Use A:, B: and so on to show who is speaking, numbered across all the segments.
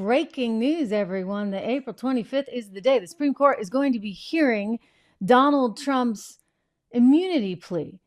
A: breaking news, everyone, that April 25th is the day the Supreme Court is going to be hearing Donald Trump's immunity plea.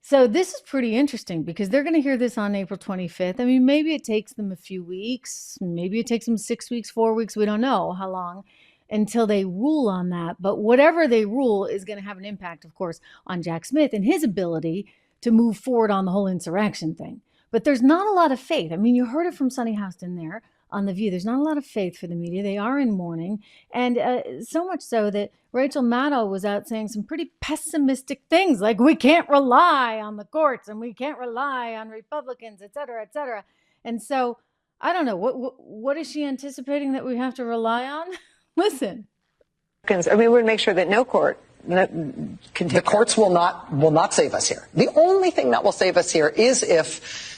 A: So this is pretty interesting because they're going to hear this on April 25th. I mean, maybe it takes them a few weeks. Maybe it takes them 6 weeks, 4 weeks. We don't know how long until they rule on that. But whatever they rule is going to have an impact, of course, on Jack Smith and his ability to move forward on the whole insurrection thing. But there's not a lot of faith. I mean, you heard it from Sunny Houston there on The View. There's not a lot of faith for the media. They are in mourning. And so much so that Rachel Maddow was out saying some pretty pessimistic things, like we can't rely on the courts and we can't rely on Republicans, et cetera, et cetera. And so I don't know. What is she anticipating that we have to rely on? Listen.
B: I mean, we would make sure that no court can take
C: the courts will not save us here. The only thing that will save us here is if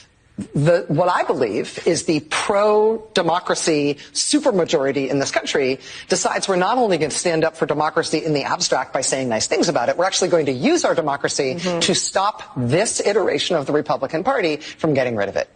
C: what I believe is the pro-democracy supermajority in this country decides we're not only going to stand up for democracy in the abstract by saying nice things about it, we're actually going to use our democracy to stop this iteration of the Republican Party from getting rid of it.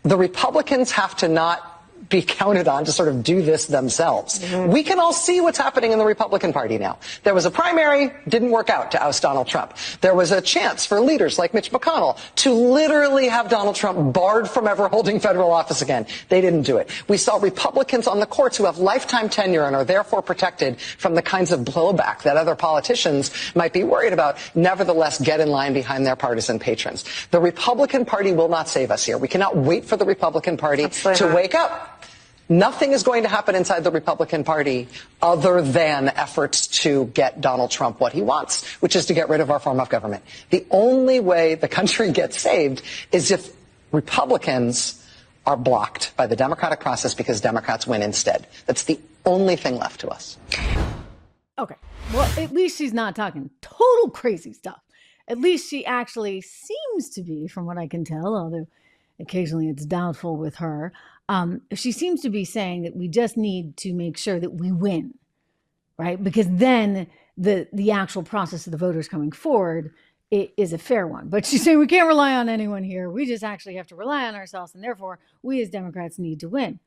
C: The Republicans have to not be counted on to sort of do this themselves. We can all see what's happening in the Republican Party now. There was a primary, didn't work out to oust Donald Trump. There was a chance for leaders like Mitch McConnell to literally have Donald Trump barred from ever holding federal office again. They didn't do it. We saw Republicans on the courts who have lifetime tenure and are therefore protected from the kinds of blowback that other politicians might be worried about, nevertheless get in line behind their partisan patrons. The Republican Party will not save us here. We cannot wait for the Republican Party to wake up. Nothing is going to happen inside the Republican Party other than efforts to get Donald Trump what he wants, which is to get rid of our form of government. The only way the country gets saved is if Republicans are blocked by the democratic process because Democrats win instead. That's the only thing left to us.
A: Okay. Well, at least she's not talking total crazy stuff. At least she actually seems to be, from what I can tell, although occasionally it's doubtful with her. She seems to be saying that we just need to make sure that we win, right? Because then the actual process of the voters coming forward is a fair one. But she's saying we can't rely on anyone here. We just actually have to rely on ourselves, and therefore we as Democrats need to win.